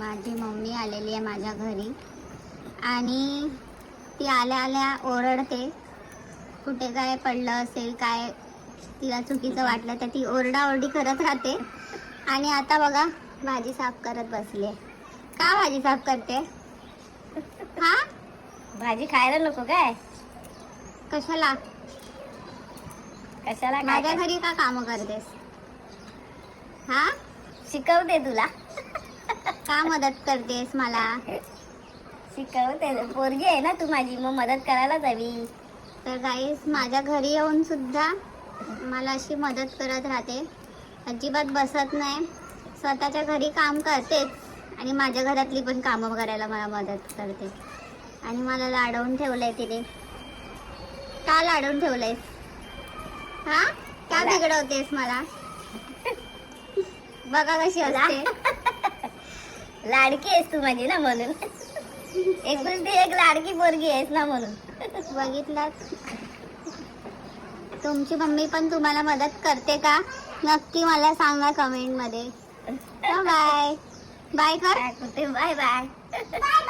माझी मम्मी आलेली आहे माझ्या घरी आणि ती आल्या आल्या ओरडते. कुठे काय पडलं असेल, काय तिला चुकीचं वाटलं तर ती ओरडाओरडी करत राहते. आणि आता बघा भाजी साफ करत बसले. का भाजी साफ करते? हा, भाजी खायला नको काय? कशाला? कशाला? माझ्या घरी का काम करतेस? हा, शिकवते तुला. का मदत करतेस मला? शिकवते, पोरगी आहे ना तू माझी, मग मदत करायलाच हवी. तर गाईस माझ्या घरी येऊन सुद्धा मला अशी मदत करत राहते. अजिबात बसत नाही. स्वतःच्या घरी काम करतेच आणि माझ्या घरातली पण कामं करायला मला मदत करते. आणि मला लाडवून ठेवलंय तिने. का लाडवून ठेवलंयस? हा, का बिघडवतेस मला? बघा कशी असते. लाडकी आहेस तू माझी ना म्हणून. एकुलती एक लाडकी पोरगी आहेस ना म्हणून. बघितलं, तुमची मम्मी पण तुम्हाला मदत करते का? नक्की मला सांगा कमेंट मध्ये. बाय बाय कर. Bye bye.